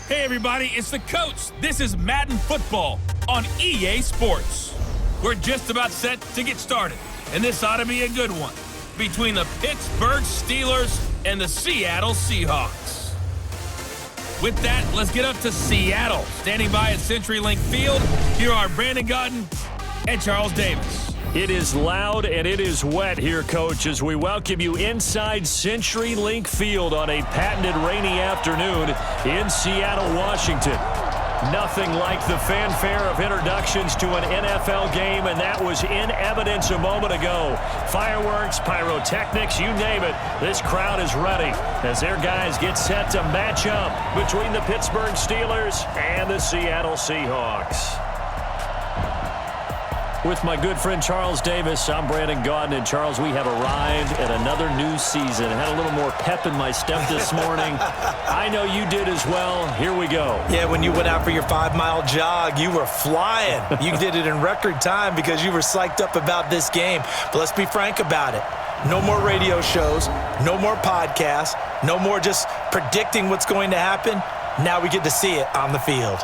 Hey everybody, it's the coach. This is Madden Football on EA Sports. We're just about set to get started, and this ought to be a good one between the Pittsburgh Steelers and the Seattle Seahawks. With that, let's get up to Seattle. Standing by at CenturyLink Field, here are Brandon Gaudin and Charles Davis. It is loud and it is wet here, Coach, as we welcome you inside CenturyLink Field on a patented rainy afternoon in Seattle, Washington. Nothing like the fanfare of introductions to an NFL game, and that was in evidence a moment ago. Fireworks, pyrotechnics, you name it, this crowd is ready as their guys get set to match up between the Pittsburgh Steelers and the Seattle Seahawks. With my good friend Charles Davis, I'm Brandon Gaudin. And Charles, we have arrived at another new season. I had a little more pep in my step this morning. I know you did as well. Here we go. Yeah, when you went out for your 5-mile jog, you were flying. You did it in record time because you were psyched up about this game. But let's be frank about it. No more radio shows, no more podcasts, no more just predicting what's going to happen. Now we get to see it on the field.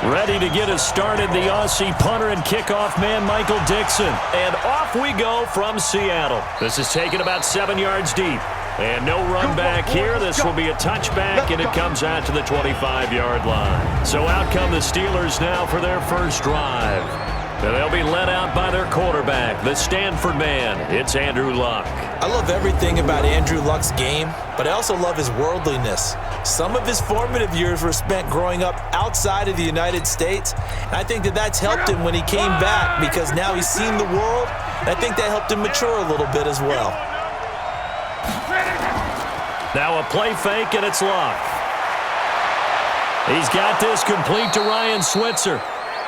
Ready to get us started, the Aussie punter and kickoff man, Michael Dixon. And off we go from Seattle. This is taken about 7 yards deep. And no run back here. This will be a touchback, and it comes out to the 25-yard line. So out come the Steelers now for their first drive. And they'll be led out by their quarterback, the Stanford man. It's Andrew Luck. I love everything about Andrew Luck's game, but I also love his worldliness. Some of his formative years were spent growing up outside of the United States, and I think that that's helped him when he came back because now he's seen the world, and I think that helped him mature a little bit as well. Now a play fake, and it's Luck. He's got this complete to Ryan Switzer.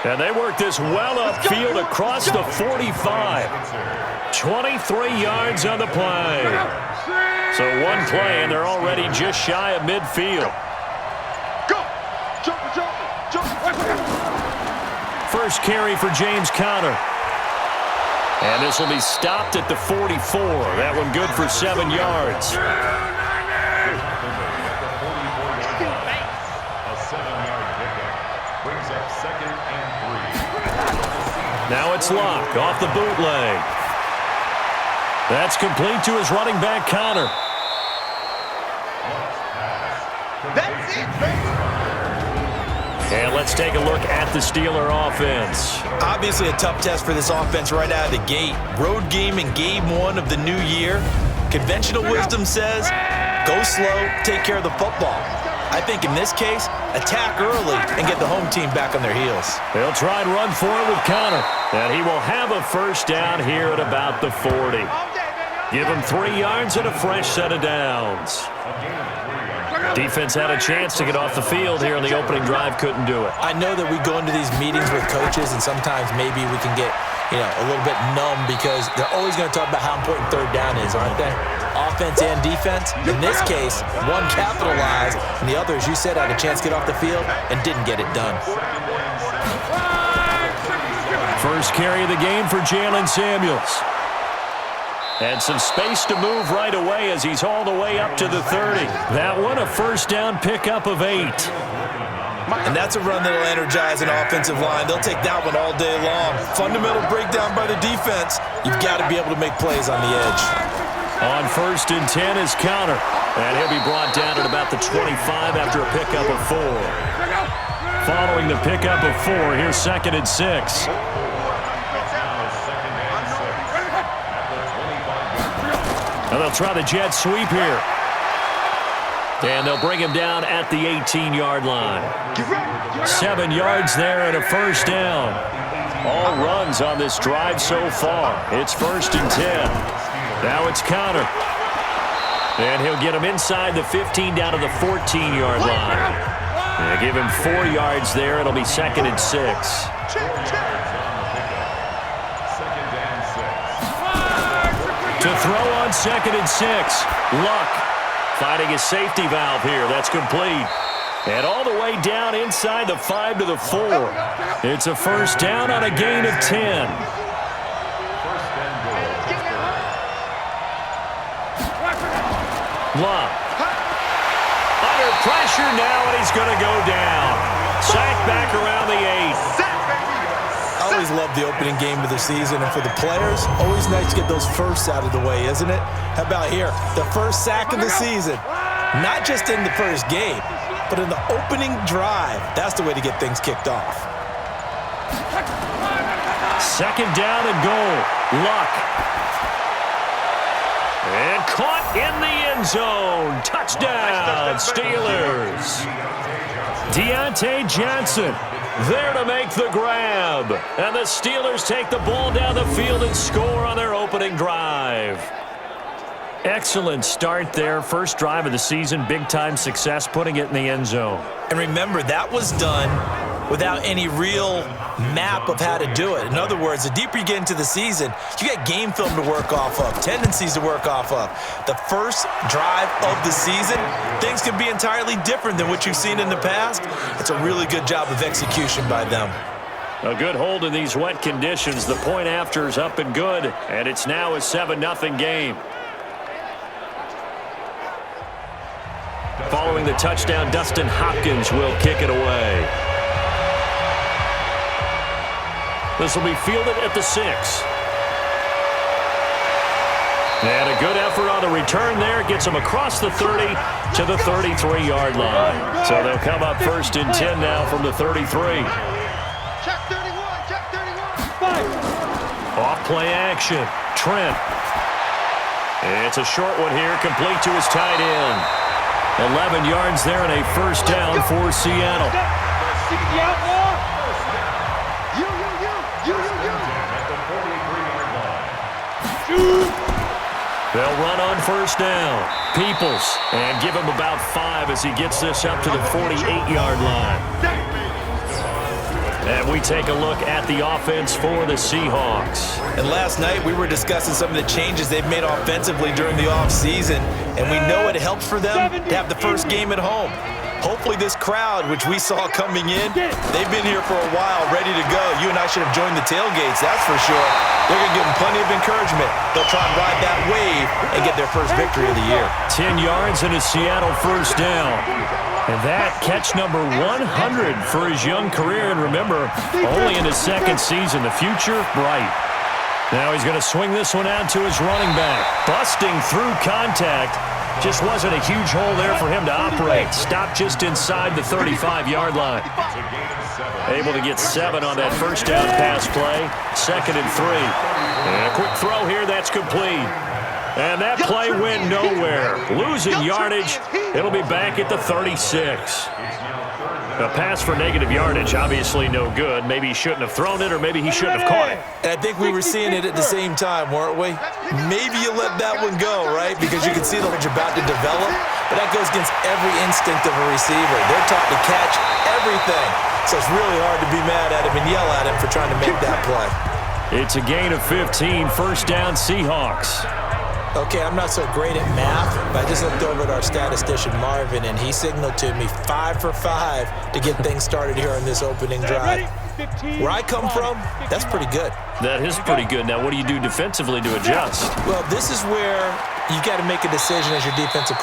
And they work this well upfield across the 45. 23 yards on the play. So one play, and they're already just shy of midfield. First carry for James Conner. And this will be stopped at the 44. That one good for 7 yards. Now it's Luck off the bootleg. That's complete to his running back, Conner. That's it, baby. And let's take a look at the Steeler offense. Obviously a tough test for this offense right out of the gate. Road game in game 1 of the new year. Conventional wisdom says, go slow, take care of the football. I think in this case, attack early and get the home team back on their heels. They'll try and run for it with Conner. And he will have a first down here at about the 40. Give him 3 yards and a fresh set of downs. Defense had a chance to get off the field here in the opening drive, couldn't do it. I know that we go into these meetings with coaches, and sometimes maybe we can get, a little bit numb because they're always going to talk about how important third down is, aren't they? Offense and defense. In this case, one capitalized, and the other, as you said, had a chance to get off the field and didn't get it done. First carry of the game for Jalen Samuels. And some space to move right away as he's all the way up to the 30. That one a first down pickup of 8. And that's a run that'll energize an offensive line. They'll take that one all day long. Fundamental breakdown by the defense. You've got to be able to make plays on the edge. On 1st and 10 is Conner. And he'll be brought down at about the 25 after a pickup of 4. Following the pickup of 4, here's 2nd and 6. And they'll try the jet sweep here. And they'll bring him down at the 18-yard line. 7 yards there and a first down. All runs on this drive so far. It's 1st and 10. Now it's Conner. And he'll get him inside the 15 down to the 14-yard line. And give him 4 yards there. It'll be 2nd and 6. To throw on 2nd and 6. Luck finding a safety valve here. That's complete. And all the way down inside the 5 to the 4. It's a first down on a gain of 10. Luck. Under pressure now, and he's going to go down. Sacked back around the 8. I always love the opening game of the season, and for the players, always nice to get those firsts out of the way, isn't it? How about here? The first sack of the season. Not just in the first game, but in the opening drive. That's the way to get things kicked off. 2nd down and goal. Luck. And caught in the end zone. Touchdown, Steelers. Deontay Johnson there to make the grab. And the Steelers take the ball down the field and score on their opening drive. Excellent start there. First drive of the season. Big-time success putting it in the end zone. And remember, that was done without any real map of how to do it. In other words, the deeper you get into the season, you got game film to work off of, tendencies to work off of. The first drive of the season, things can be entirely different than what you've seen in the past. It's a really good job of execution by them. A good hold in these wet conditions. The point after is up and good, and it's now a 7-0 game. Following the touchdown, Dustin Hopkins will kick it away. This will be fielded at the 6. And a good effort on the return there. Gets them across the 30 to the 33-yard line. So they'll come up 1st and 10 now from the 33. Check 31, check 31. Off play action. Trent. It's a short one here, complete to his tight end. 11 yards there and a first down for Seattle. They'll run on first down. Peoples, and give him about 5 as he gets this up to the 48-yard line. And we take a look at the offense for the Seahawks. And last night we were discussing some of the changes they've made offensively during the offseason, and we know it helps for them to have the first game at home. Hopefully this crowd, which we saw coming in, they've been here for a while, ready to go. You and I should have joined the tailgates, that's for sure. They're going to give them plenty of encouragement. They'll try and ride that wave and get their first victory of the year. 10 yards and a Seattle first down. And that catch number 100 for his young career. And remember, only in his 2nd season. The future, bright. Now he's going to swing this one out to his running back. Busting through contact. Just wasn't a huge hole there for him to operate. Stopped just inside the 35-yard line. Able to get 7 on that first down pass play. 2nd and 3. And a quick throw here, that's complete. And that play went nowhere. Losing yardage. It'll be back at the 36. A pass for negative yardage, obviously no good. Maybe he shouldn't have thrown it, or maybe he shouldn't have caught it. And I think we were seeing it at the same time, weren't we? Maybe you let that one go, right? Because you can see that it's about to develop, but that goes against every instinct of a receiver. They're taught to catch everything. So it's really hard to be mad at him and yell at him for trying to make that play. It's a gain of 15, first down Seahawks. Okay, I'm not so great at math, but I just looked over at our statistician, Marvin, and he signaled to me 5 for 5 to get things started here on this opening drive. Where I come from, that's pretty good. That is pretty good. Now, what do you do defensively to adjust? Well, this is where you got to make a decision as a defensive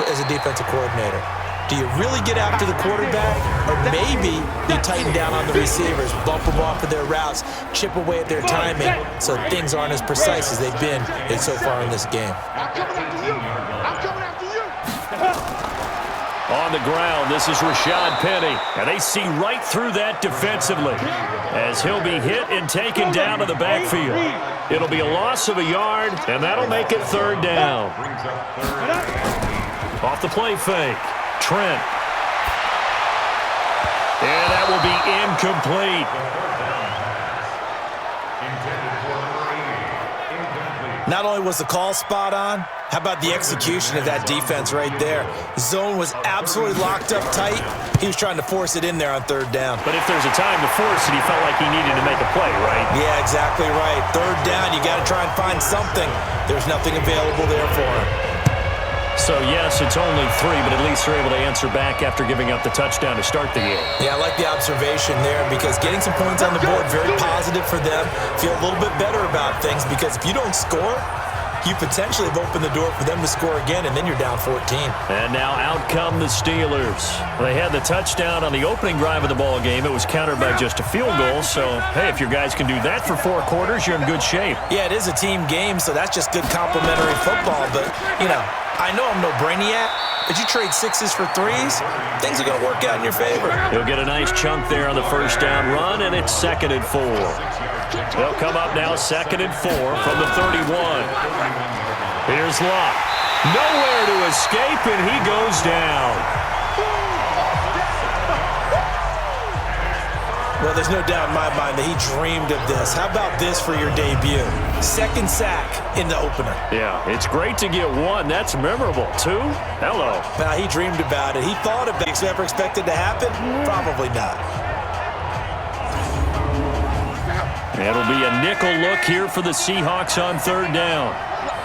coordinator. Do you really get after the quarterback, or maybe you tighten down on the receivers, bump them off of their routes, chip away at their timing so things aren't as precise as they've been so far in this game? I'm coming after you. I'm coming after you. On the ground, this is Rashad Penny, and they see right through that defensively as he'll be hit and taken down to the backfield. It'll be a loss of a yard, and that'll make it 3rd down. Off the play fake. Trent. And that will be incomplete. Not only was the call spot on, How about the execution of that defense right there? Zone was absolutely locked up tight. He was trying to force it in there on third down. But if there's a time to force it, he felt like he needed to make a play, right? Yeah, exactly right. Third down, you got to try and find something. There's nothing available there for him. So, yes, it's only 3, but at least they're able to answer back after giving up the touchdown to start the game. Yeah, I like the observation there because getting some points on the board, very positive for them. Feel a little bit better about things because if you don't score, you potentially have opened the door for them to score again, and then you're down 14. And now out come the Steelers. They had the touchdown on the opening drive of the ball game. It was countered by just a field goal. So, hey, if your guys can do that for 4 quarters, you're in good shape. Yeah, it is a team game, so that's just good complimentary football. But, you know, I know I'm no brainiac, but you trade 6s for 3s, things are going to work out in your favor. He'll get a nice chunk there on the first down run, and it's 2nd and 4. They'll come up now 2nd and 4 from the 31. Here's Locke. Nowhere to escape, and he goes down. Well, there's no doubt in my mind that he dreamed of this. How about this for your debut? 2nd sack in the opener. Yeah, it's great to get 1. That's memorable. 2? Hello. Now, he dreamed about it. He thought about it. Is it ever expected to happen? Probably not. It'll be a nickel look here for the Seahawks on 3rd down.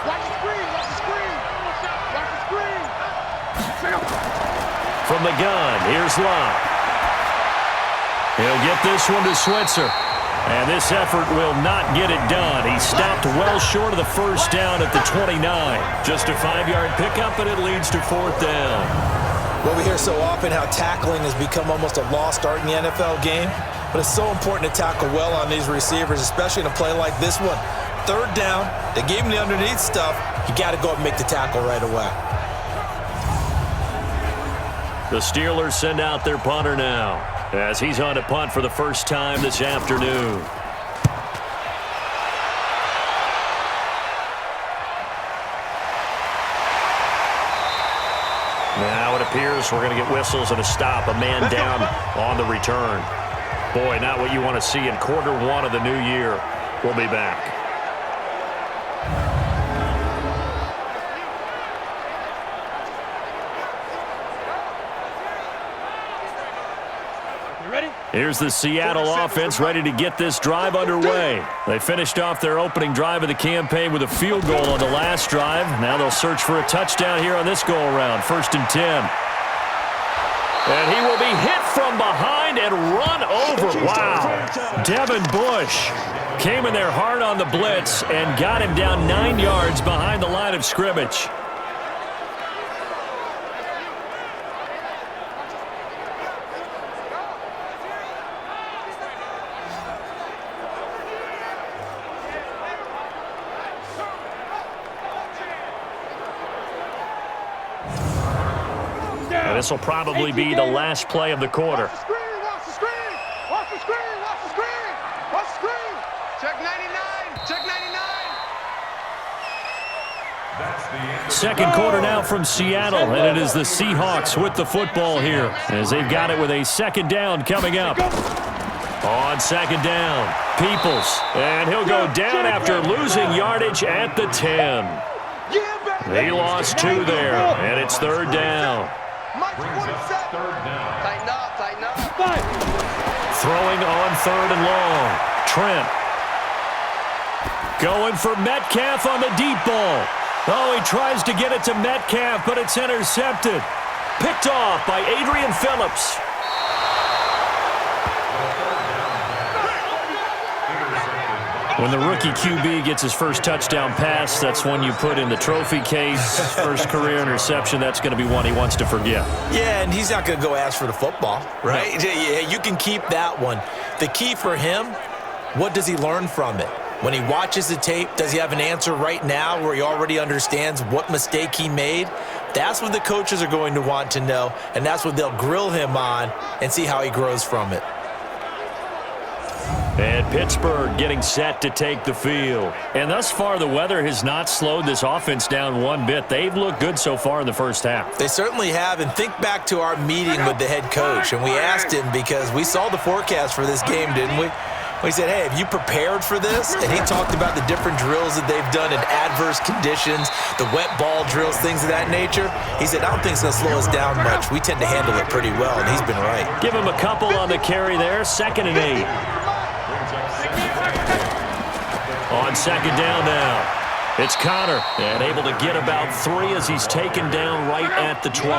Watch the screen, watch the screen. Watch the screen. From the gun, here's Locke. He'll get this one to Switzer. And this effort will not get it done. He stopped well short of the first down at the 29. Just a 5-yard pickup, and it leads to 4th down. Well, we hear so often how tackling has become almost a lost art in the NFL game. But it's so important to tackle well on these receivers, especially in a play like this one. 3rd down, they gave him the underneath stuff. You got to go up and make the tackle right away. The Steelers send out their punter now, as he's on to punt for the first time this afternoon. Now it appears we're going to get whistles and a stop. A man down on the return. Boy, not what you want to see in quarter 1 of the new year. We'll be back. Here's the Seattle offense ready to get this drive underway. They finished off their opening drive of the campaign with a field goal on the last drive. Now they'll search for a touchdown here on this go-around. 1st and 10. And he will be hit from behind and run over. Wow. Devin Bush came in there hard on the blitz and got him down 9 yards behind the line of scrimmage. This will probably be the last play of the quarter. Watch the screen, watch the screen, watch the screen, watch the screen, watch the screen. Check 99, check 99. Second quarter now from Seattle, and it is the Seahawks with the football here as they've got it with a 2nd down coming up. On 2nd down, Peoples, and he'll go down after losing yardage at the 10. He lost 2 there, and it's 3rd down. Tighten up, tighten up. Throwing on 3rd and long. Trent. Going for Metcalf on the deep ball. Oh, he tries to get it to Metcalf, but it's intercepted. Picked off by Adrian Phillips. When the rookie QB gets his first touchdown pass, that's when you put in the trophy case. First career interception, that's going to be one he wants to forget. Yeah, and he's not going to go ask for the football, right? No. Yeah, you can keep that one. The key for him, what does he learn from it? When he watches the tape, does he have an answer right now where he already understands what mistake he made? That's what the coaches are going to want to know, and that's what they'll grill him on and see how he grows from it. And Pittsburgh getting set to take the field. And thus far, the weather has not slowed this offense down one bit. They've looked good so far in the first half. They certainly have. And think back to our meeting with the head coach. And we asked him because we saw the forecast for this game, didn't we? He said, hey, have you prepared for this? And he talked about the different drills that they've done in adverse conditions, the wet ball drills, things of that nature. He said, I don't think it's going to slow us down much. We tend to handle it pretty well, and he's been right. Give him a couple on the carry there. 2nd and 8. On 2nd down now. It's Connor, and able to get about 3 as he's taken down right at the 20.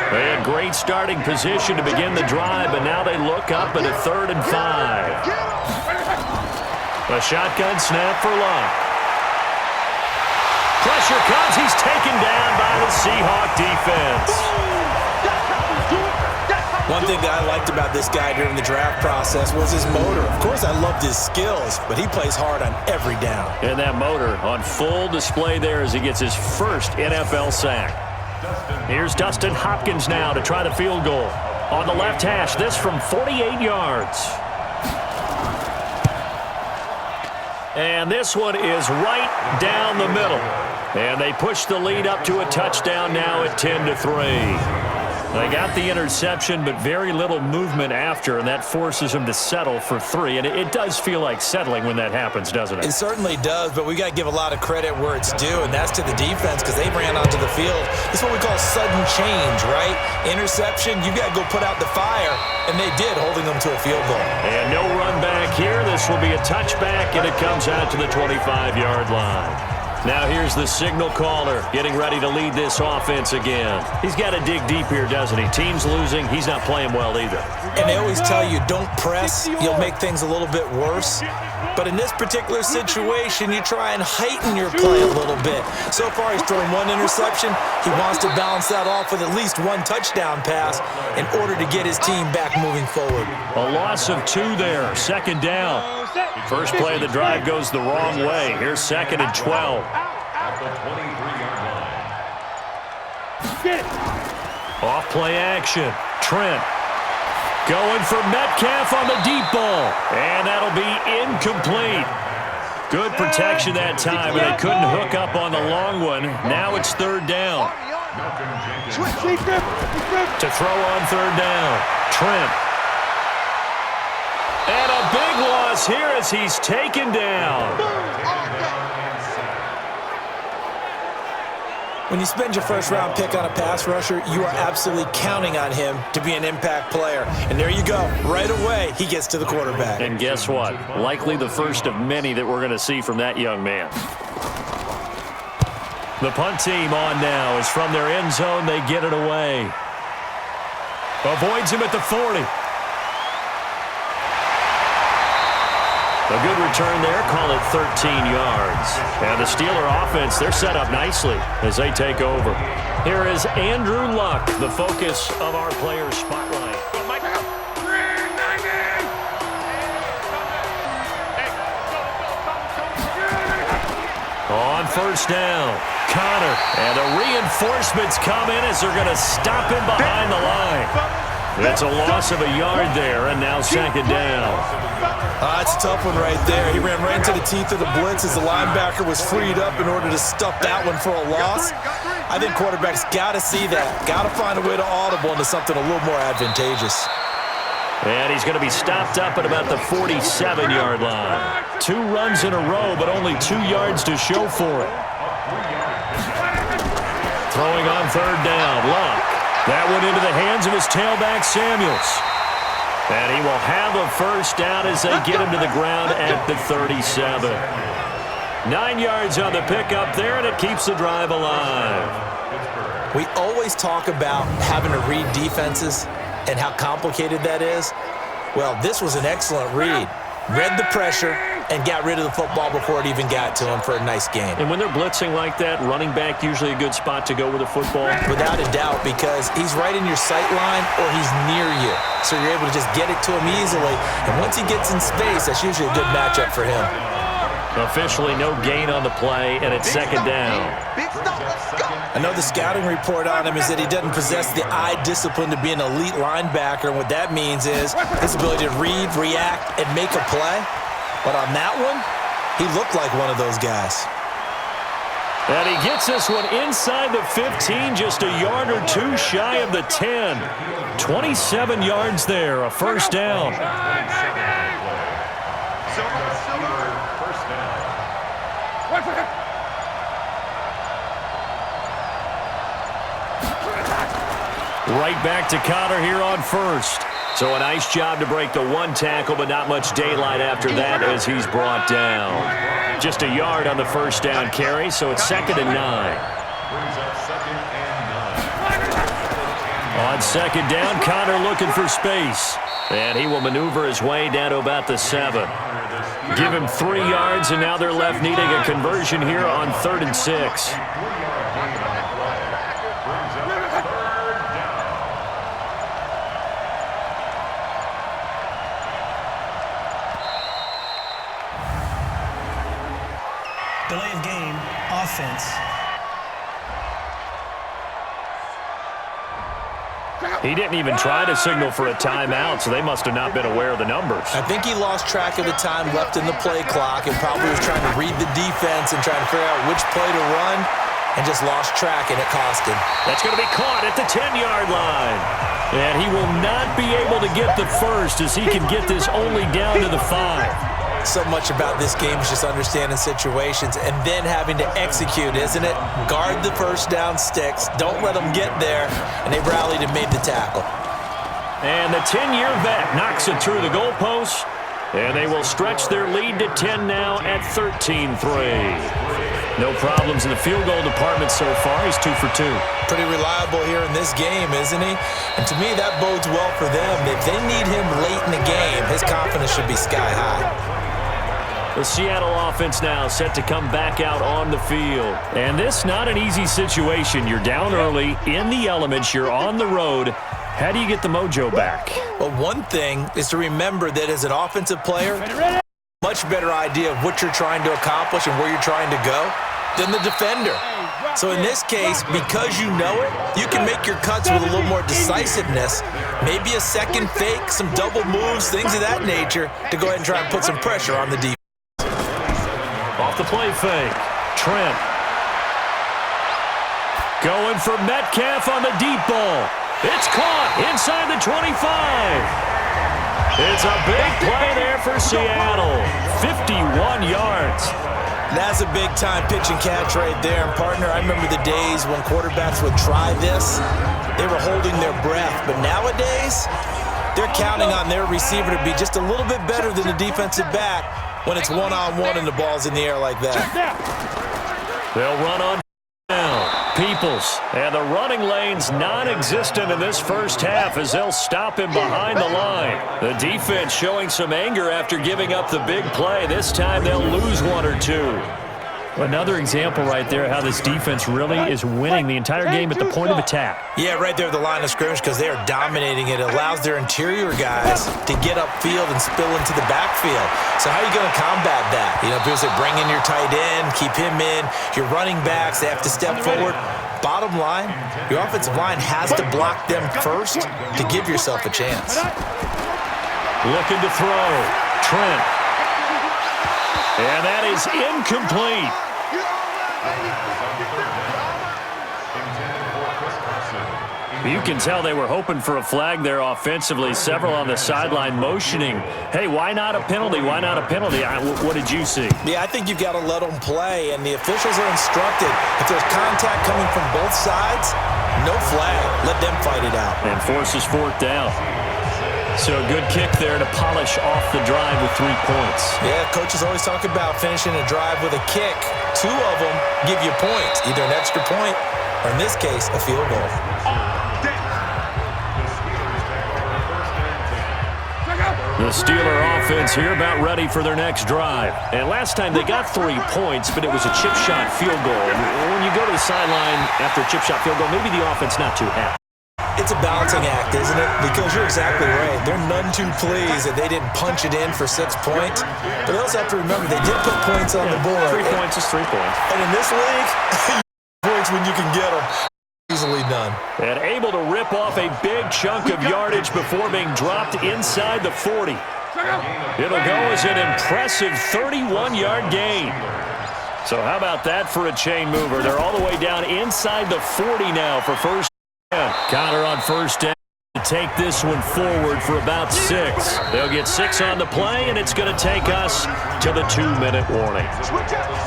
They had great starting position to begin the drive, but now they look up at a 3rd and 5. A shotgun snap for Luck. Pressure comes. He's taken down by the Seahawk defense. One thing that I liked about this guy during the draft process was his motor. Of course, I loved his skills, but he plays hard on every down. And that motor on full display there as he gets his first NFL sack. Here's Dustin Hopkins now to try the field goal. On the left hash, this from 48 yards. And this one is right down the middle. And they push the lead up to a touchdown now at 10-3. They got the interception, but very little movement after, and that forces them to settle for 3. And it does feel like settling when that happens, doesn't it? It certainly does, but we got to give a lot of credit where it's due, and that's to the defense because they ran onto the field. This is what we call sudden change, right? Interception, you got to go put out the fire, and they did, holding them to a field goal. And no run back here. This will be a touchback, and it comes out to the 25-yard line. Now here's the signal caller getting ready to lead this offense again. He's got to dig deep here, doesn't he? Team's losing. He's not playing well either. And they always tell you, don't press. You'll make things a little bit worse. But in this particular situation, you try and heighten your play a little bit. So far, he's thrown 1 interception. He wants to balance that off with at least 1 touchdown pass in order to get his team back moving forward. A loss of 2 there. 2nd down. First play of the drive goes the wrong way. Here's 2nd and 12. Off play action. Trent going for Metcalf on the deep ball. And that'll be incomplete. Good protection that time, but they couldn't hook up on the long one. Now it's 3rd down. To throw on 3rd down. Trent. And a big loss here as he's taken down. When you spend your first-round pick on a pass rusher, you are absolutely counting on him to be an impact player. And there you go. Right away, he gets to the quarterback. And guess what? Likely the first of many that we're going to see from that young man. The punt team on now is from their end zone. They get it away. Avoids him at the 40. A good return there, call it 13 yards. And the Steeler offense, they're set up nicely as they take over. Here is Andrew Luck, the focus of our player spotlight. On 1st down, Connor. And the reinforcements come in as they're going to stop him behind the line. It's a loss of a yard there, and now 2nd down. It's a tough one right there. He ran right into the teeth of the blitz as the linebacker was freed up in order to stuff that one for a loss. I think quarterbacks got to see that. Got to find a way to audible into something a little more advantageous. And he's going to be stopped up at about the 47-yard line. 2 runs in a row, but only 2 yards to show for it. Throwing on 3rd down, Luck. That went into the hands of his tailback, Samuels. And he will have a 1st down as they get him to the ground at the 37. 9 yards on the pickup there, and it keeps the drive alive. We always talk about having to read defenses and how complicated that is. Well, this was an excellent read. Read the pressure and got rid of the football before it even got to him for a nice gain. And when they're blitzing like that, running back usually a good spot to go with the football? Without a doubt, because he's right in your sight line or he's near you. So you're able to just get it to him easily. And once he gets in space, that's usually a good matchup for him. Officially no gain on the play, and it's 2nd down. I know the scouting report on him is that he doesn't possess the eye discipline to be an elite linebacker, and what that means is his ability to read, react, and make a play. But on that one, he looked like one of those guys. And he gets this one inside the 15, just a yard or 2 shy of the 10. 27 yards there, a 1st down. Right back to Connor here on first. So a nice job to break the one tackle, but not much daylight after that as he's brought down. Just a yard on the first down carry, so it's 2nd and 9. On 2nd down, Connor looking for space. And he will maneuver his way down to about the 7. Give him 3 yards, and now they're left needing a conversion here on 3rd and 6. Delay of game, offense. He didn't even try to signal for a timeout, so they must have not been aware of the numbers. I think he lost track of the time left in the play clock and probably was trying to read the defense and trying to figure out which play to run and just lost track, and it cost him. That's going to be caught at the 10-yard line. And he will not be able to get the first as he can get this only down to the 5. So much about this game is just understanding situations and then having to execute, isn't it? Guard the first down sticks. Don't let them get there. And they rallied and made the tackle. And the 10-year vet knocks it through the goalpost. And they will stretch their lead to 10 now at 13-3. No problems in the field goal department so far. He's 2 for 2. Pretty reliable here in this game, isn't he? And to me, that bodes well for them. If they need him late in the game, his confidence should be sky high. The Seattle offense now set to come back out on the field. And this not an easy situation. You're down early, in the elements, you're on the road. How do you get the mojo back? Well, one thing is to remember that as an offensive player, much better idea of what you're trying to accomplish and where you're trying to go than the defender. So in this case, because you know it, you can make your cuts with a little more decisiveness, maybe a second fake, some double moves, things of that nature, to go ahead and try and put some pressure on the defense. Off the play fake. Trent. Going for Metcalf on the deep ball. It's caught inside the 25. It's a big play there for Seattle. 51 yards. That's a big-time pitch and catch right there. And, partner, I remember the days when quarterbacks would try this. They were holding their breath. But nowadays, they're counting on their receiver to be just a little bit better than the defensive back when it's one-on-one and the ball's in the air like that. They'll run on down. Peoples. And the running lane's non-existent in this first half as they'll stop him behind the line. The defense showing some anger after giving up the big play. This time they'll lose 1 or 2. Another example right there how this defense really is winning the entire game at the point of attack. Yeah, right there at the line of scrimmage because they are dominating it. It allows their interior guys to get upfield and spill into the backfield. So how are you going to combat that? You know, people say bring in your tight end, keep him in. Your running backs, they have to step forward. Bottom line, your offensive line has to block them first to give yourself a chance. Looking to throw. Trent. And that is incomplete. You can tell they were hoping for a flag there offensively. Several on the sideline motioning, hey, why not a penalty? Why not a penalty? What did you see? Yeah, I think you've got to let them play, and the officials are instructed. If there's contact coming from both sides, no flag. Let them fight it out. And forces 4th down. So a good kick there to polish off the drive with 3 points. Yeah, coaches always talk about finishing a drive with a kick. 2 of them give you points, either an extra point or, in this case, a field goal. The Steeler offense here about ready for their next drive. And last time they got 3 points, but it was a chip shot field goal. And when you go to the sideline after a chip shot field goal, maybe the offense not too happy. It's a balancing act, isn't it? Because you're exactly right. They're none too pleased that they didn't punch it in for 6 points. But they also have to remember they did put points on the board. 3 points is 3 points. And in this league, points when you can get them. Easily done. And able to rip off a big chunk of yardage before being dropped inside the 40. It'll go as an impressive 31-yard gain. So how about that for a chain mover? They're all the way down inside the 40 now for first down. Connor on first down. take this one forward for about 6. They'll get 6 on the play, and it's going to take us to the 2-minute warning.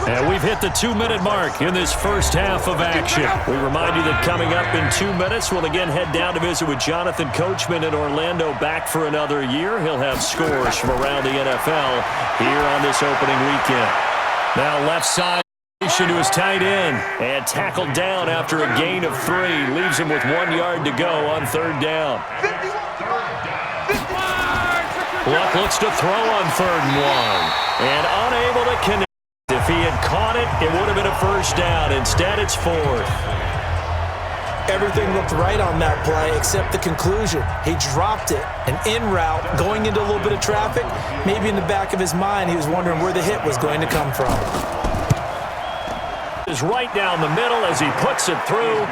And we've hit the 2-minute mark in this first half of action. We remind you that coming up in 2 minutes, we'll again head down to visit with Jonathan Coachman in Orlando, back for another year. He'll have scores from around the NFL here on this opening weekend. Now left side to his tight end, and tackled down after a gain of 3. Leaves him with 1 yard to go on 3rd down. Luck looks to throw on 3rd and 1, and unable to connect. If he had caught it, it would have been a 1st down. Instead, it's 4th. Everything looked right on that play except the conclusion. He dropped it, and en route, going into a little bit of traffic, maybe in the back of his mind, he was wondering where the hit was going to come from. Is right down the middle as he puts it through,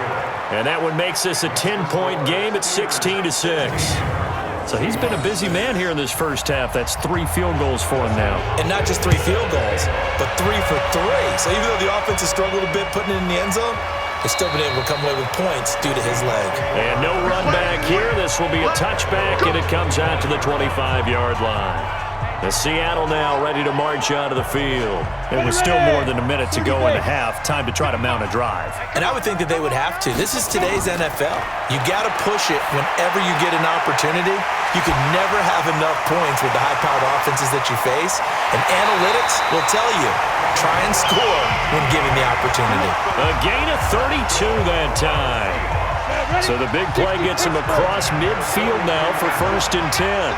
and that one makes this a 10-point game at 16-6. So he's been a busy man here in this first half. That's 3 field goals for him now. And not just 3 field goals, but 3 for 3. So even though the offense has struggled a bit putting it in the end zone, they've still been able to come away with points due to his leg. And no run back here. This will be a touchback, and it comes out to the 25-yard line. The Seattle now ready to march out of the field. It was still more than a minute to go in the half. Time to try to mount a drive. And I would think that they would have to. This is today's NFL. You got to push it whenever you get an opportunity. You can never have enough points with the high-powered offenses that you face. And analytics will tell you, try and score when given the opportunity. A gain of 32 that time. So the big play gets him across midfield now for 1st and 10.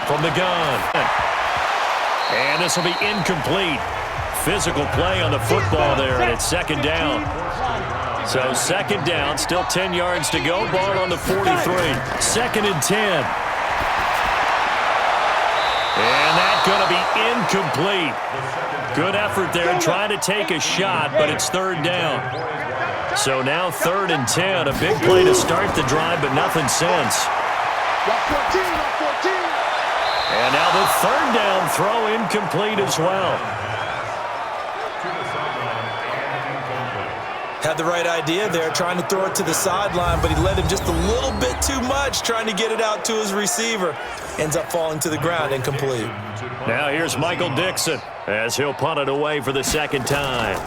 From the gun. And this will be incomplete. Physical play on the football there, and it's 2nd down. So 2nd down, still 10 yards to go. Ball on the 43. 2nd and 10. And that's going to be incomplete. Good effort there trying to take a shot, but it's 3rd down. So now 3rd and 10. A big play to start the drive, but nothing since. And now the 3rd down throw incomplete as well. Had the right idea there, trying to throw it to the sideline, but he led him just a little bit too much, trying to get it out to his receiver. Ends up falling to the ground, incomplete. Now here's Michael Dixon as he'll punt it away for the 2nd time.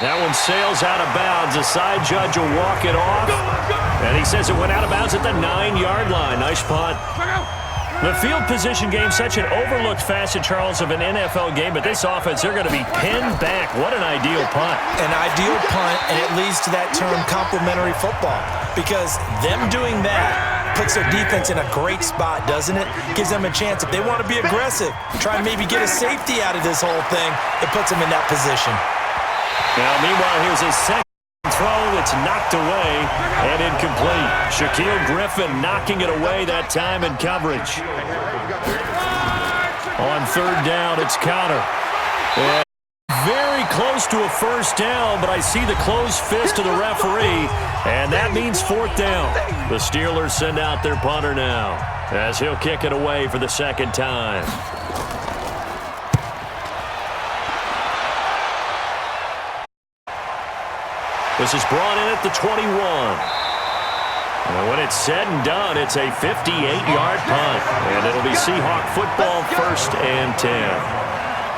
That one sails out of bounds. The side judge will walk it off. And he says it went out of bounds at the 9-yard line. Nice punt. The field position game, such an overlooked facet, Charles, of an NFL game. But this offense, they're going to be pinned back. What an ideal punt. An ideal punt, and it leads to that term complementary football. Because them doing that puts their defense in a great spot, doesn't it? Gives them a chance. If they want to be aggressive, try and maybe get a safety out of this whole thing, it puts them in that position. Now, meanwhile, here's his 2nd throw that's knocked away and incomplete. Shaquille Griffin knocking it away that time in coverage. On 3rd down, it's Connor. And very close to a 1st down, but I see the closed fist of the referee, and that means 4th down. The Steelers send out their punter now as he'll kick it away for the 2nd time. This is brought in at the 21. And when it's said and done, it's a 58-yard punt. And it'll be Seahawk football, 1st and 10.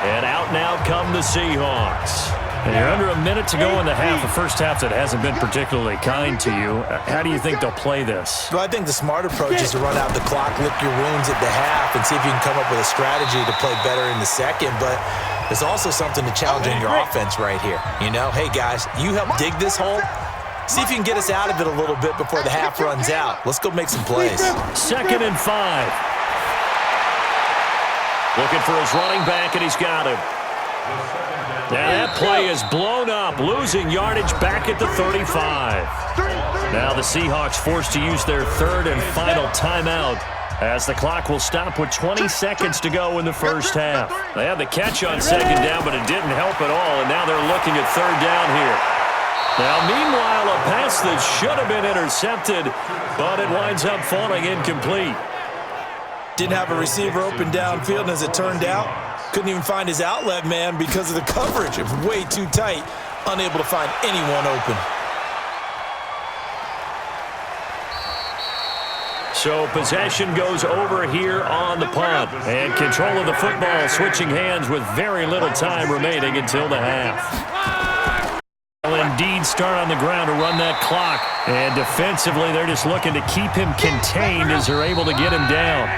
And out now come the Seahawks. And you're under a minute to go in the half, a first half that hasn't been particularly kind to you. How do you think they'll play this? Well, I think the smart approach is to run out the clock, lick your wounds at the half, and see if you can come up with a strategy to play better in the 2nd. But there's also something to challenging your offense right here. You know, hey, guys, you help dig this hole. See if you can get us out of it a little bit before the half runs out. Let's go make some plays. 2nd and 5. Looking for his running back, and he's got him. Now that play is blown up, losing yardage back at the 35. Now the Seahawks forced to use their 3rd and final timeout as the clock will stop with 20 seconds to go in the first half. They had the catch on 2nd down, but it didn't help at all, and now they're looking at 3rd down here. Now, meanwhile, a pass that should have been intercepted, but it winds up falling incomplete. Didn't have a receiver open downfield, and as it turned out, Couldn't even find his outlet man because of the coverage. It was way too tight. Unable to find anyone open. So possession goes over here on the punt. And control of the football switching hands with very little time remaining until the half. Will indeed start on the ground to run that clock. And defensively, they're just looking to keep him contained as they're able to get him down.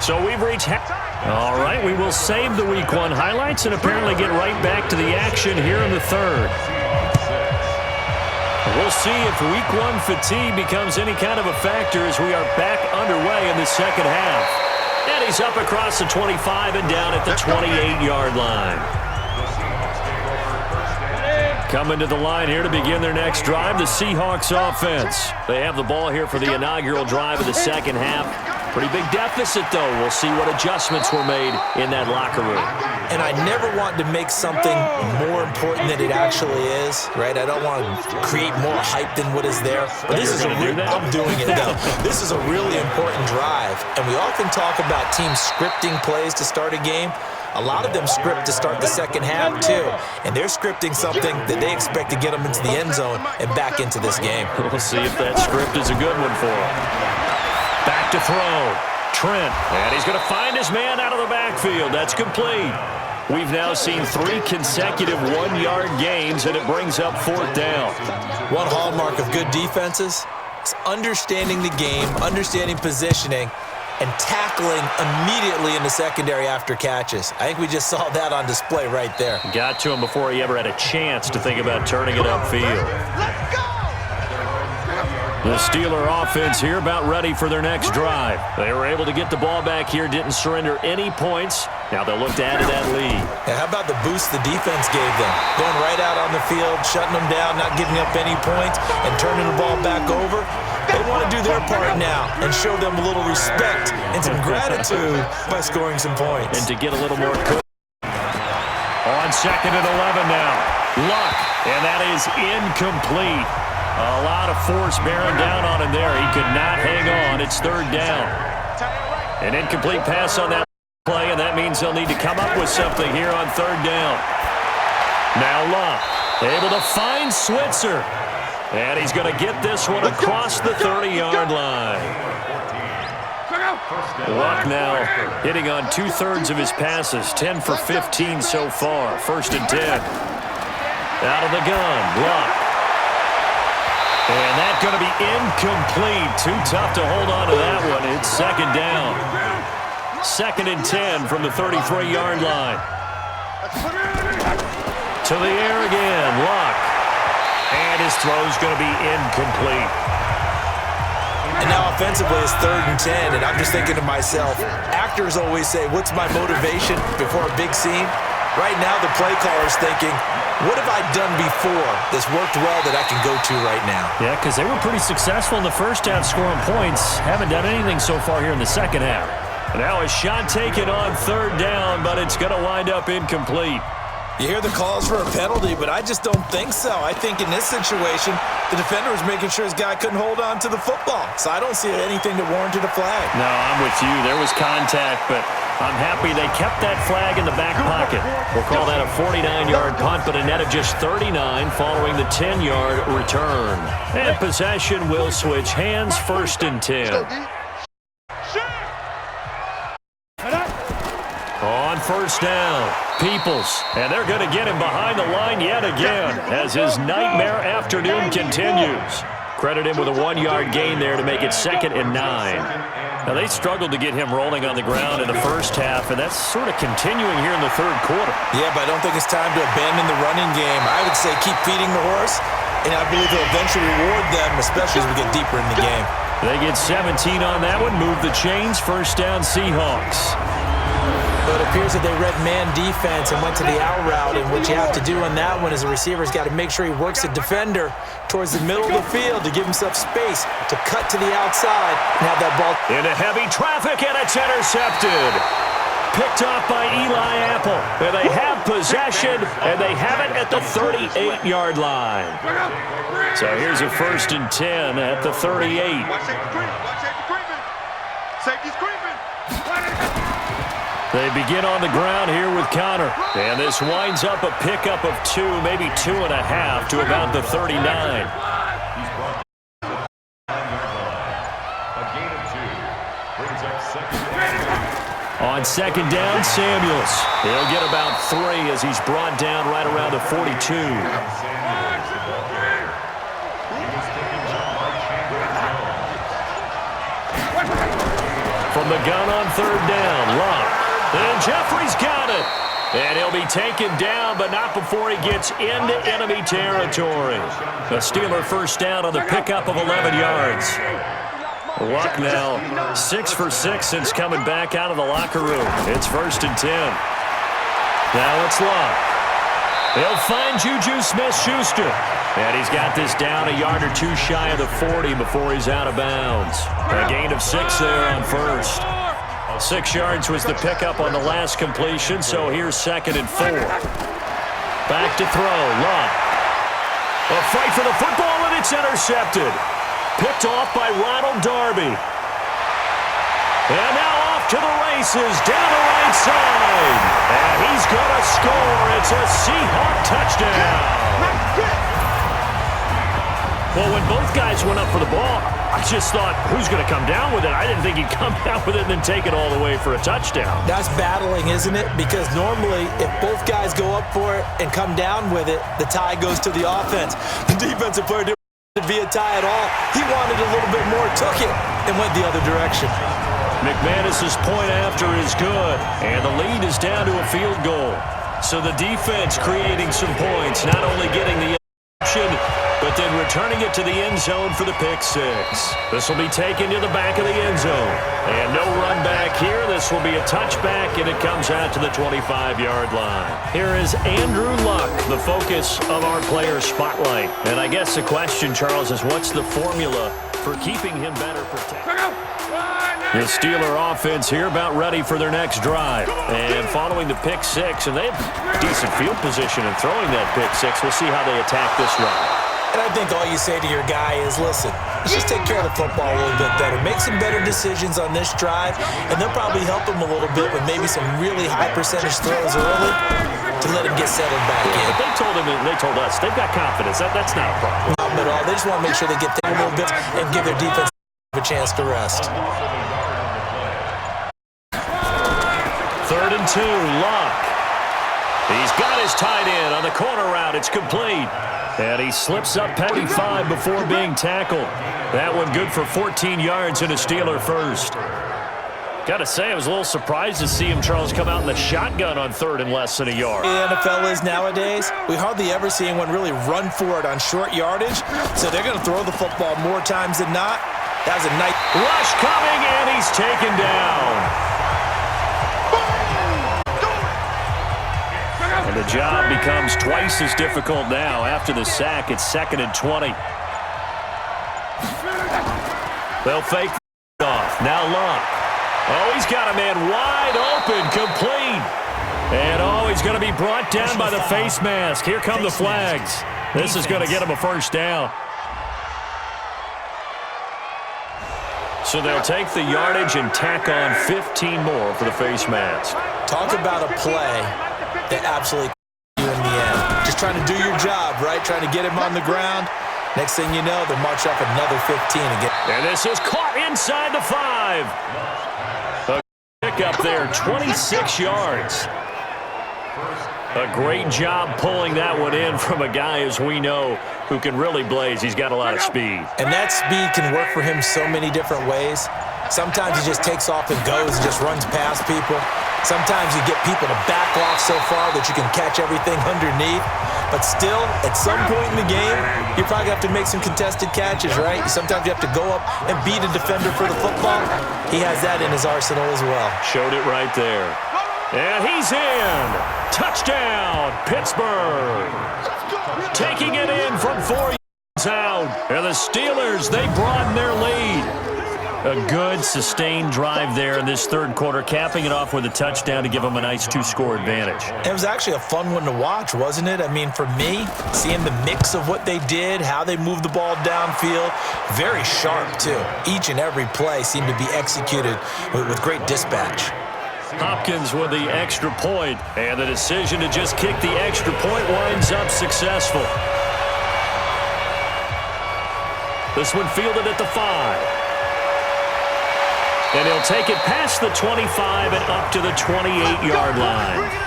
So we've reached half. All right, we will save the Week 1 highlights and apparently get right back to the action here in the third. We'll see if Week 1 fatigue becomes any kind of a factor as we are back underway in the second half. And he's up across the 25 and down at the 28-yard line. Coming to the line here to begin their next drive, the Seahawks offense. They have the ball here for the inaugural drive of the second half. Pretty big deficit, though. We'll see what adjustments were made in that locker room. And I never want to make something more important than it actually is, right? I don't want to create more hype than what is there. But this is I'm doing it, though. This is a really important drive. And we often talk about teams scripting plays to start a game. A lot of them script to start the second half, too. And they're scripting something that they expect to get them into the end zone and back into this game. We'll see if that script is a good one for them. Back to throw. Trent. And he's going to find his man out of the backfield. That's complete. We've now seen 3 consecutive 1-yard gains, and it brings up 4th down. One hallmark of good defenses is understanding the game, understanding positioning, and tackling immediately in the secondary after catches. I think we just saw that on display right there. Got to him before he ever had a chance to think about turning it upfield. Let's go! The Steeler offense here about ready for their next drive. They were able to get the ball back here, didn't surrender any points. Now they'll look to add to that lead. Yeah, how about the boost the defense gave them? Going right out on the field, shutting them down, not giving up any points, and turning the ball back over. They want to do their part now and show them a little respect and some gratitude by scoring some points. And to get a little more good. On 2nd and 11 now. Luck, and that is incomplete. A lot of force bearing down on him there. He could not hang on. It's 3rd down. An incomplete pass on that play, and that means they'll need to come up with something here on 3rd down. Now Luck, able to find Switzer. And he's going to get this one across the 30-yard line. Luck now hitting on 2/3 of his passes, 10 for 15 so far. 1st and 10. Out of the gun, Luck. And that's going to be incomplete. Too tough to hold on to that one. It's 2nd down. 2nd and 10 from the 33-yard line. To the air again, Luck. And his throw's going to be incomplete. And now offensively it's 3rd and 10, and I'm just thinking to myself, actors always say, what's my motivation before a big scene? Right now the play caller's thinking, what have I done before that's worked well that I can go to right now? Yeah, because they were pretty successful in the first half scoring points. Haven't done anything so far here in the second half. And now a shot taken on 3rd down, but it's going to wind up incomplete. You hear the calls for a penalty, but I just don't think so. I think in this situation, the defender was making sure his guy couldn't hold on to the football. So I don't see anything that warranted a flag. No, I'm with you. There was contact, but I'm happy they kept that flag in the back pocket. We'll call that a 49-yard punt, but a net of just 39 following the 10-yard return. And possession will switch hands, 1st and 10. On 1st down, Peoples, and they're going to get him behind the line yet again as his nightmare afternoon continues. Credit him with a 1-yard gain there to make it 2nd and 9. Now, they struggled to get him rolling on the ground in the first half, and that's sort of continuing here in the 3rd quarter. Yeah, but I don't think it's time to abandon the running game. I would say keep feeding the horse, and I believe he'll eventually reward them, especially as we get deeper in the game. They get 17 on that one, move the chains, 1st down Seahawks. But it appears that they read man defense and went to the out route, and what you have to do on that one is the receiver's got to make sure he works the defender towards the middle of the field to give himself space to cut to the outside and have that ball. Into heavy traffic, and it's intercepted. Picked off by Eli Apple. And they have possession, and they have it at the 38-yard line. So here's a 1st and 10 at the 38. Watch safety creeping. Safety's creeping. They begin on the ground here with Connor. And this winds up a pickup of 2, maybe 2.5 to about the 39. On second down, Samuels. He'll get about 3 as he's brought down right around the 42. From the gun on third down, Love. And Jeffrey's got it. And he'll be taken down, but not before he gets into enemy territory. A Steeler first down on the pickup of 11 yards. Luck now 6 for 6 since coming back out of the locker room. It's 1st and 10. Now it's Luck. He'll find Juju Smith-Schuster. And he's got this down a yard or 2 shy of the 40 before he's out of bounds. A gain of 6 there on first. 6 yards was the pickup on the last completion, so here's 2nd and 4. Back to throw, Luck. A fight for the football, and it's intercepted. Picked off by Ronald Darby. And now off to the races, down the right side. And he's going to score. It's a Seahawk touchdown. Well, when both guys went up for the ball, I just thought, who's going to come down with it? I didn't think he'd come down with it and then take it all the way for a touchdown. That's battling, isn't it? Because normally, if both guys go up for it and come down with it, the tie goes to the offense. The defensive player didn't want it to be a tie at all. He wanted a little bit more, took it, and went the other direction. McManus's point after is good, and the lead is down to a field goal. So the defense creating some points, not only getting the option, but then returning it to the end zone for the pick 6. This will be taken to the back of the end zone. And no run back here. This will be a touchback, and it comes out to the 25-yard line. Here is Andrew Luck, the focus of our player spotlight. And I guess the question, Charles, is what's the formula for keeping him better protected? The Steeler offense here about ready for their next drive. And following the pick 6, and they have decent field position in throwing that pick 6. We'll see how they attack this run. And I think all you say to your guy is, listen, let's just take care of the football a little bit better. Make some better decisions on this drive, and they'll probably help him a little bit with maybe some really high percentage throws early to let him get settled back in. But they told him, and they told us, they've got confidence. That's not a problem. Not at all. They just want to make sure they get there a little bit and give their defense a chance to rest. 3rd and 2, Luck. He's got his tight end on the corner route. It's complete. And he slips up penalty 5 before being tackled. That one good for 14 yards and a Steeler first. Got to say, I was a little surprised to see him, Charles, come out in the shotgun on 3rd and less than a yard. The NFL is nowadays. We hardly ever see anyone really run for it on short yardage. So they're going to throw the football more times than not. That was a nice rush coming, and he's taken down. And the job becomes twice as difficult now. After the sack, it's 2nd and 20. They'll fake it off. Now Luck. Oh, he's got a man wide open, complete. And oh, he's going to be brought down by the face mask. Here come the flags. This is going to get him a first down. So they'll take the yardage and tack on 15 more for the face mask. Talk about a play that absolutely you in the end. Just trying to do your job, right? Trying to get him on the ground. Next thing you know, they'll march up another 15 again. And this is caught inside the 5. A pick up there, 26 yards. A great job pulling that one in from a guy, as we know, who can really blaze. He's got a lot of speed. And that speed can work for him so many different ways. Sometimes he just takes off and goes and just runs past people. Sometimes you get people to back off so far that you can catch everything underneath. But still, at some point in the game, you probably have to make some contested catches, right? Sometimes you have to go up and beat a defender for the football. He has that in his arsenal as well. Showed it right there. And he's in. Touchdown, Pittsburgh. Taking it in from 4 yards out. And the Steelers, they broaden their lead. A good, sustained drive there in this third quarter, capping it off with a touchdown to give them a nice 2-score advantage. It was actually a fun one to watch, wasn't it? I mean, for me, seeing the mix of what they did, how they moved the ball downfield, very sharp, too. Each and every play seemed to be executed with great dispatch. Hopkins with the extra point, and the decision to just kick the extra point winds up successful. This one fielded at the 5. And he'll take it past the 25 and up to the 28-yard line.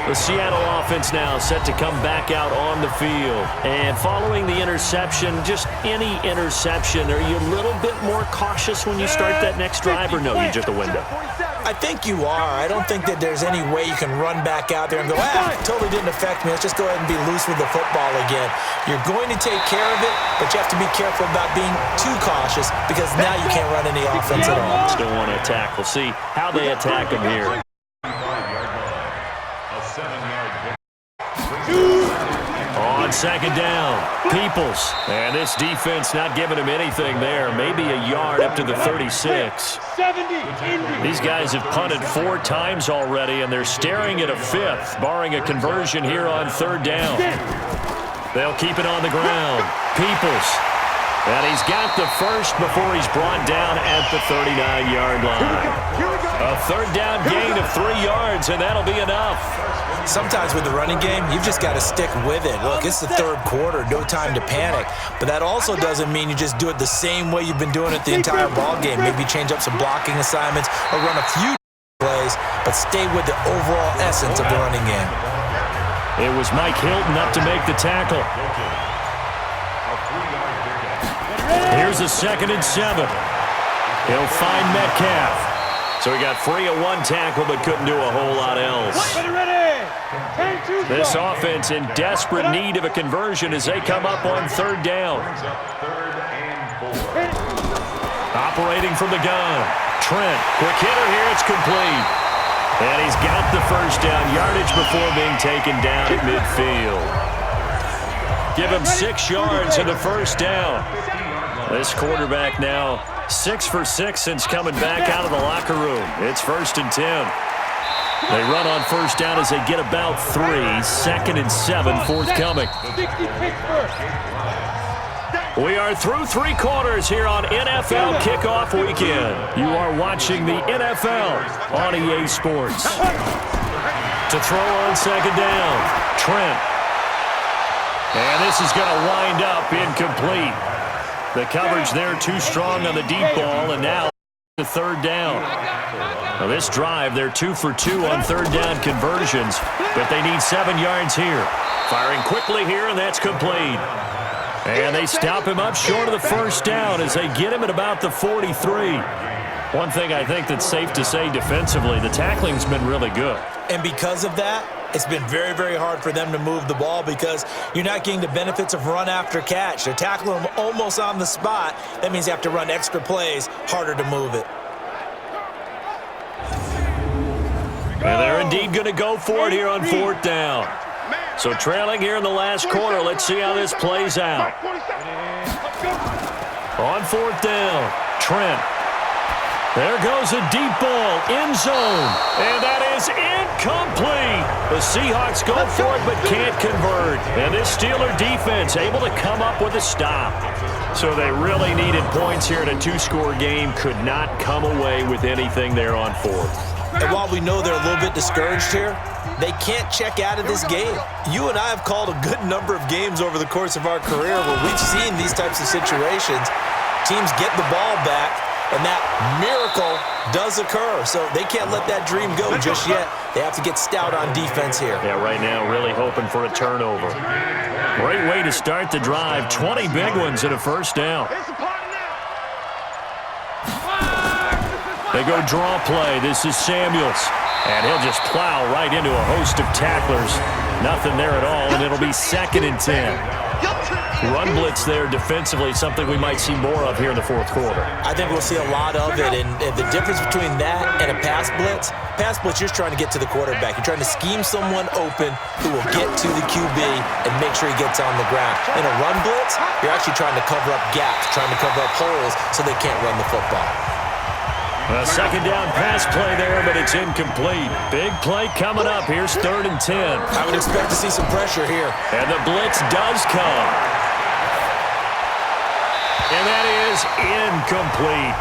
The Seattle offense now set to come back out on the field. And following the interception, just any interception, are you a little bit more cautious when you start that next drive, or no, you just a window? I think you are. I don't think that there's any way you can run back out there and go, totally didn't affect me. Let's just go ahead and be loose with the football again. You're going to take care of it, but you have to be careful about being too cautious because now you can't run any offense at all. Still want to attack. We'll see how they attack him here. On second down, Peoples. And this defense not giving him anything there. Maybe a yard up to the 36. These guys have punted 4 times already, and they're staring at a 5th, barring a conversion here on third down. They'll keep it on the ground. Peoples. And he's got the first before he's brought down at the 39-yard line. A third down gain of 3 yards, and that'll be enough. Sometimes with the running game, you've just got to stick with it. Look, it's the third quarter, no time to panic. But that also doesn't mean you just do it the same way you've been doing it the entire ball game. Maybe change up some blocking assignments or run a few plays, but stay with the overall essence of the running game. It was Mike Hilton up to make the tackle. Here's a 2nd and 7. He'll find Metcalf. So he got free of 1 tackle but couldn't do a whole lot else. This offense in desperate need of a conversion as they come up on third down. Operating from the gun. Trent, quick hitter here, it's complete. And he's got the first down yardage before being taken down at midfield. Give him 6 yards in the first down. This quarterback now 6 for 6 since coming back out of the locker room. It's 1st and 10. They run on first down as they get about 3. 2nd and 7 forthcoming. We are through 3 quarters here on NFL Kickoff Weekend. You are watching the NFL on EA Sports. To throw on second down, Trent. And this is going to wind up incomplete. The coverage there too strong on the deep ball, and now the third down. Now this drive, they're 2 for 2 on third down conversions, but they need 7 yards here. Firing quickly here, and that's complete. And they stop him up short of the first down as they get him at about the 43. One thing I think that's safe to say defensively, the tackling's been really good. And because of that, it's been very, very hard for them to move the ball because you're not getting the benefits of run after catch. They're tackling them almost on the spot. That means you have to run extra plays, harder to move it. And they're indeed going to go for it here on fourth down. So trailing here in the last quarter, let's see how this plays out. On fourth down, Trent. There goes a deep ball, end zone, and that is incomplete. The Seahawks go for it but can't convert. And this Steeler defense able to come up with a stop. So they really needed points here in a 2-score game, could not come away with anything there on fourth. And while we know they're a little bit discouraged here, they can't check out of this game. You and I have called a good number of games over the course of our career where we've seen these types of situations. Teams get the ball back, and that miracle does occur. So they can't let that dream go just yet. They have to get stout on defense here. Yeah, right now really hoping for a turnover. Great way to start the drive. 20 big ones at a first down. They go draw play. This is Samuels. And he'll just plow right into a host of tacklers. Nothing there at all, and it'll be 2nd and 10. Run blitz there defensively, something we might see more of here in the fourth quarter. I think we'll see a lot of it, and the difference between that and a pass blitz, you're just trying to get to the quarterback. You're trying to scheme someone open who will get to the QB and make sure he gets on the ground. In a run blitz, you're actually trying to cover up gaps, trying to cover up holes so they can't run the football. A second down pass play there, but it's incomplete. Big play coming up. Here's 3rd and 10. I would expect to see some pressure here. And the blitz does come. And that is incomplete.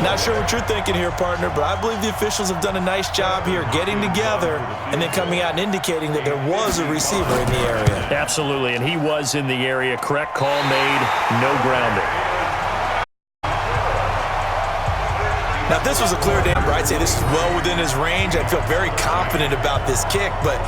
Not sure what you're thinking here, partner, but I believe the officials have done a nice job here getting together and then coming out and indicating that there was a receiver in the area. Absolutely, and he was in the area. Correct call made, no grounding. Now, if this was a clear damper, I'd say this is well within his range. I'd feel very confident about this kick, but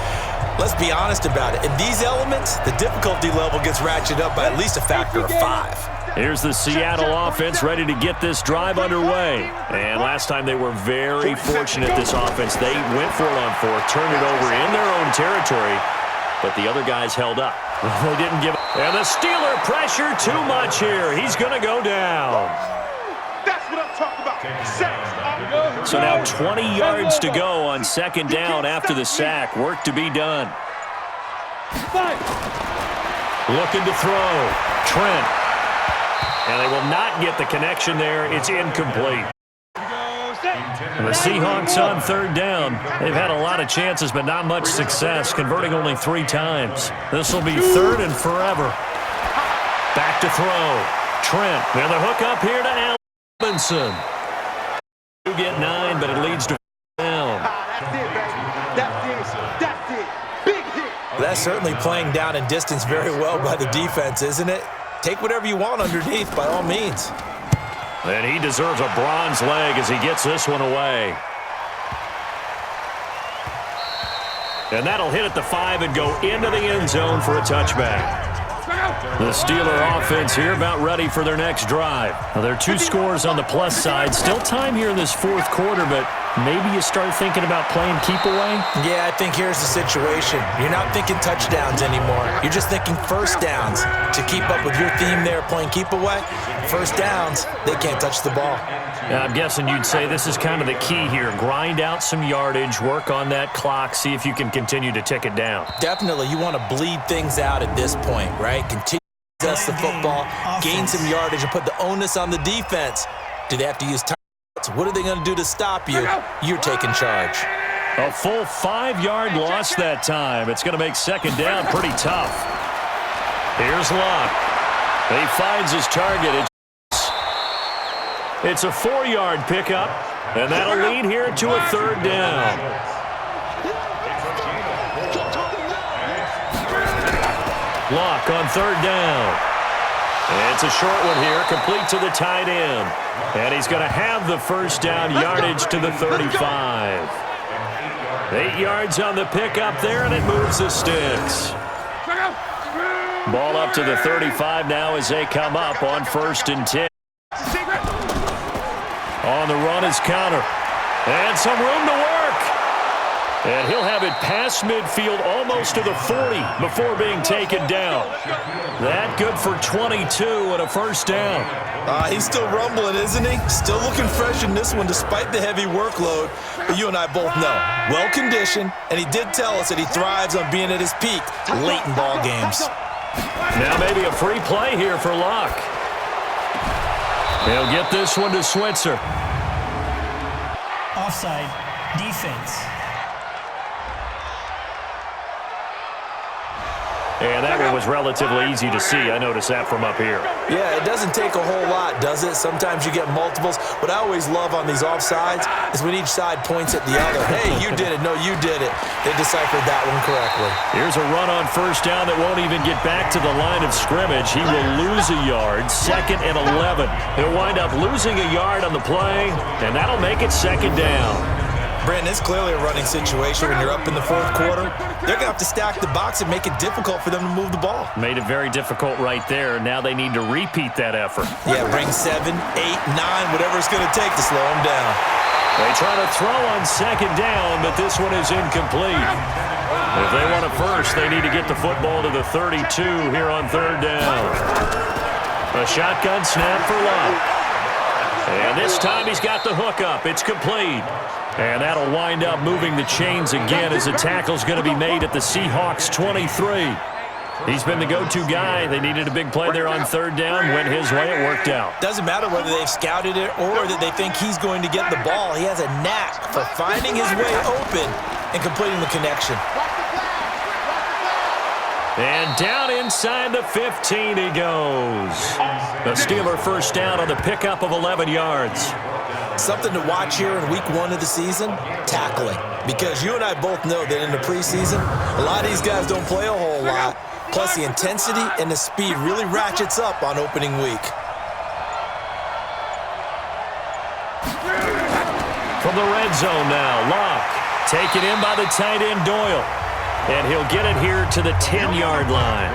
let's be honest about it. In these elements, the difficulty level gets ratcheted up by at least a factor of 5. Here's the Seattle offense ready to get this drive underway. And last time they were very fortunate, this offense. They went for it on 4th, turned it over in their own territory, but the other guys held up. They didn't give up. And the Steeler pressure too much here. He's going to go down. That's what I'm talking about. So now 20 yards to go on 2nd down after the sack. Work to be done. Looking to throw. Trent. And they will not get the connection there. It's incomplete. And the Seahawks on 3rd down. They've had a lot of chances, but not much success, converting only 3 times. This will be 3rd and forever. Back to throw. Trent. And the hook up here to Robinson. You get 9, but it leads to down. That's it. Big hit. That's certainly playing down and distance very well by the defense, isn't it? Take whatever you want underneath, by all means. And he deserves a bronze leg as he gets this one away. And that'll hit at the 5 and go into the end zone for a touchback. The Steeler offense here about ready for their next drive. Now, there are 2 scores on the plus side. Still time here in this 4th quarter, but maybe you start thinking about playing keep away? Yeah, I think here's the situation. You're not thinking touchdowns anymore. You're just thinking first downs. To keep up with your theme there, playing keep away, first downs, they can't touch the ball. Yeah, I'm guessing you'd say this is kind of the key here. Grind out some yardage, work on that clock, see if you can continue to tick it down. Definitely, you want to bleed things out at this point, right? Continue to possess the football, gain some yardage, and put the onus on the defense. Do they have to use timeouts? What are they going to do to stop you? You're taking charge. A full 5-yard loss that time. It's going to make 2nd down pretty tough. Here's Locke. He finds his target. It's a 4-yard pickup, and that'll lead here to a 3rd down. Locke on 3rd down. It's a short one here, complete to the tight end. And he's going to have the first down, yardage to the 35. 8 yards on the pickup there, and it moves the sticks. Ball up to the 35 now as they come up on 1st and 10. On the run is counter. And some room to work. And he'll have it past midfield almost to the 40 before being taken down. That good for 22 and a first down. He's still rumbling, isn't he? Still looking fresh in this one despite the heavy workload. But you and I both know, well-conditioned, and he did tell us that he thrives on being at his peak late in ball games. Now maybe a free play here for Locke. He'll get this one to Switzer. Offside, defense. And that one was relatively easy to see. I noticed that from up here. Yeah, it doesn't take a whole lot, does it? Sometimes you get multiples. What I always love on these offsides is when each side points at the other. Hey, you did it. No, you did it. They deciphered that one correctly. Here's a run on 1st down that won't even get back to the line of scrimmage. He will lose a yard, 2nd and 11. He'll wind up losing a yard on the play, and that'll make it 2nd down. Brandon, it's clearly a running situation when you're up in the 4th quarter. They're going to have to stack the box and make it difficult for them to move the ball. Made it very difficult right there. Now they need to repeat that effort. Yeah, bring 7, 8, 9, whatever it's going to take to slow them down. They try to throw on 2nd down, but this one is incomplete. If they want a first, they need to get the football to the 32 here on 3rd down. A shotgun snap for Love. And this time he's got the hook up. It's complete. And that'll wind up moving the chains again as the tackle's going to be made at the Seahawks 23. He's been the go-to guy. They needed a big play there on 3rd down. Went his way. It worked out. Doesn't matter whether they've scouted it or that they think he's going to get the ball. He has a knack for finding his way open and completing the connection. And down inside the 15 he goes. The Steeler first down on the pickup of 11 yards. Something to watch here in week 1 of the season, tackling. Because you and I both know that in the preseason, a lot of these guys don't play a whole lot. Plus, the intensity and the speed really ratchets up on opening week. From the red zone now, Locke. Taken in by the tight end, Doyle. And he'll get it here to the 10-yard line.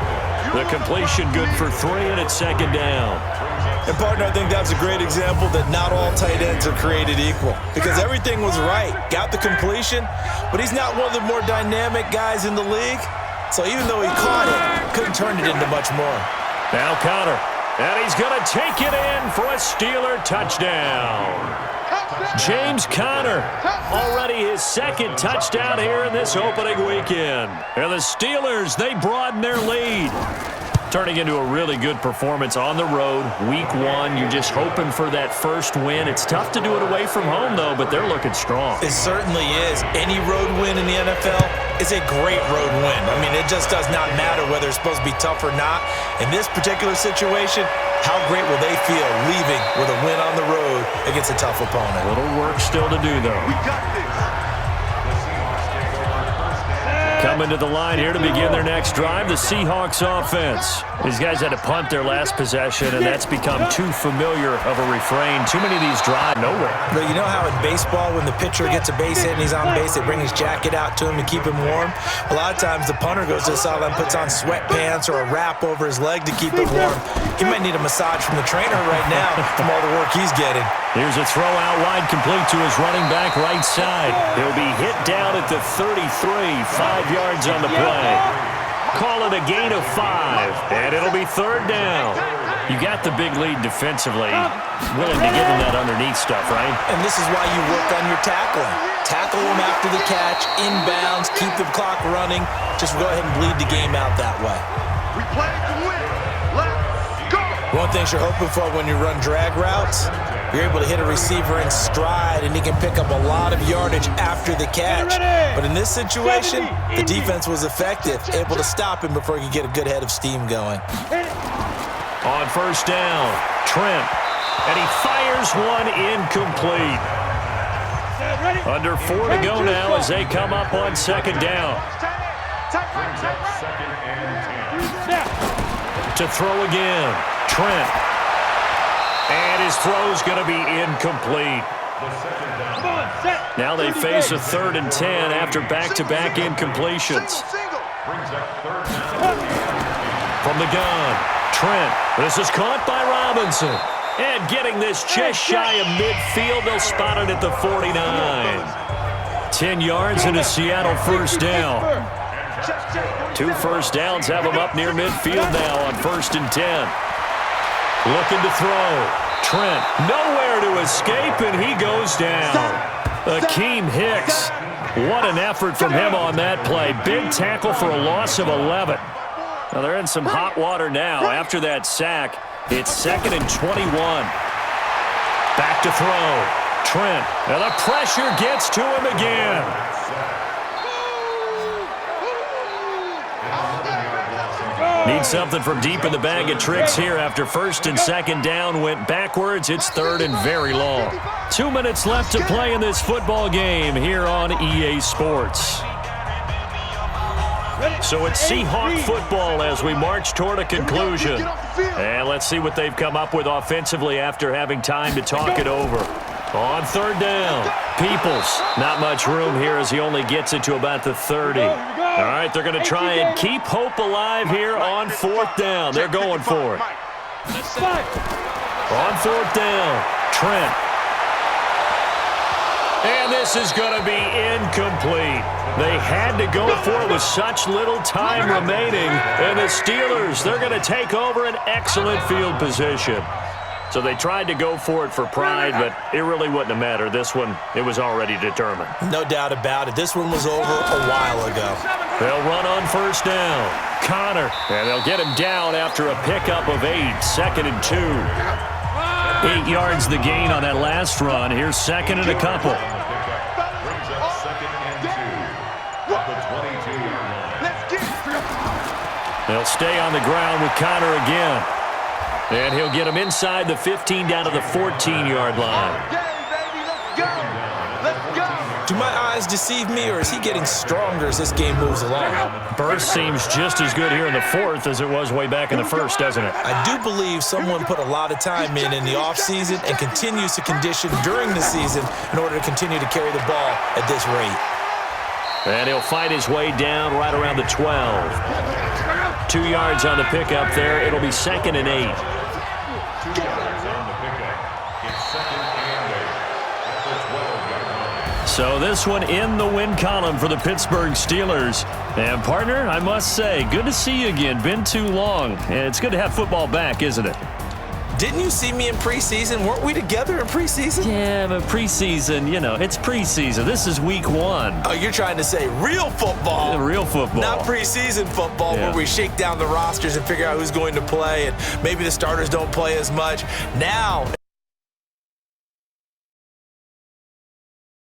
The completion good for 3, and it's second down. And, partner, I think that's a great example that not all tight ends are created equal. Because everything was right. Got the completion, but he's not one of the more dynamic guys in the league. So even though he caught it, couldn't turn it into much more. Now Connor. And he's going to take it in for a Steeler touchdown. James Conner, already his second touchdown here in this opening weekend. And the Steelers, they broaden their lead. Turning into a really good performance on the road. Week 1, you're just hoping for that first win. It's tough to do it away from home, though, but they're looking strong. It certainly is. Any road win in the NFL is a great road win. I mean, it just does not matter whether it's supposed to be tough or not. In this particular situation, how great will they feel leaving with a win on the road against a tough opponent? A little work still to do, though. We got this. Coming to the line here to begin their next drive, the Seahawks offense. These guys had to punt their last possession, and that's become too familiar of a refrain. Too many of these drive nowhere. But you know how in baseball, when the pitcher gets a base hit and he's on base, they bring his jacket out to him to keep him warm? A lot of times the punter goes to the sideline, puts on sweatpants or a wrap over his leg to keep it warm. He might need a massage from the trainer right now from all the work he's getting. Here's a throw out wide, complete to his running back right side. He'll be hit down at the 33, 5 yards on the play. Call it a gain of 5, and it'll be third down. You got the big lead defensively. Willing to give him that underneath stuff, right? And this is why you work on your tackling. Tackle him after the catch, inbounds, keep the clock running. Just go ahead and bleed the game out that way. We play to win. Let's go. One thing you're hoping for when you run drag routes, you're able to hit a receiver in stride, and he can pick up a lot of yardage after the catch. But in this situation, the defense was effective, able to stop him before he could get a good head of steam going. On first down, Trent. And he fires one incomplete. Under 4 to go now as they come up on second down. To throw again, Trent. And his throw's going to be incomplete. Now they face a 3rd and 10 after back-to-back incompletions. From the gun, Trent. This is caught by Robinson. And getting this just shy of midfield, they'll spot it at the 49. 10 yards and a Seattle first down. 2 first downs have them up near midfield now on 1st and 10. Looking to throw. Trent, nowhere to escape, and he goes down. Akeem Hicks. What an effort from him on that play. Big tackle for a loss of 11. Now they're in some hot water now. After that sack, it's 2nd and 21. Back to throw. Trent, and the pressure gets to him again. Need something from deep in the bag of tricks here after 1st and 2nd down went backwards. It's 3rd and very long. 2 minutes left to play in this football game here on EA Sports. So it's Seahawk football as we march toward a conclusion. And let's see what they've come up with offensively after having time to talk it over. On 3rd down, Peoples. Not much room here as he only gets it to about the 30. All right, they're going to try and keep hope alive here on 4th down. They're going for it. On 4th down, Trent. And this is going to be incomplete. They had to go for it with such little time remaining. And the Steelers, they're going to take over an excellent field position. So they tried to go for it for pride, but it really wouldn't have mattered. This one, it was already determined. No doubt about it. This one was over a while ago. They'll run on 1st down. Connor, and they'll get him down after a pickup of 8. 2nd and 2. 8 yards the gain on that last run. Here's 2nd and a couple. They'll stay on the ground with Connor again. And he'll get him inside the 15 down to the 14-yard line. go. Let's go. Do my eyes deceive me, or is he getting stronger as this game moves along? Burst seems just as good here in the fourth as it was way back in the first, doesn't it? I do believe someone put a lot of time in the offseason and continues to condition during the season in order to continue to carry the ball at this rate. And he'll fight his way down right around the 12. 2 yards on the pickup there. It'll be 2nd and 8. So this one in the win column for the Pittsburgh Steelers. And, partner, I must say, good to see you again. Been too long. And it's good to have football back, isn't it? Didn't you see me in preseason? Weren't we together in preseason? Yeah, but preseason, it's preseason. This is week 1. Oh, you're trying to say real football. Yeah, real football. Not preseason football where we shake down the rosters and figure out who's going to play, and maybe the starters don't play as much. Now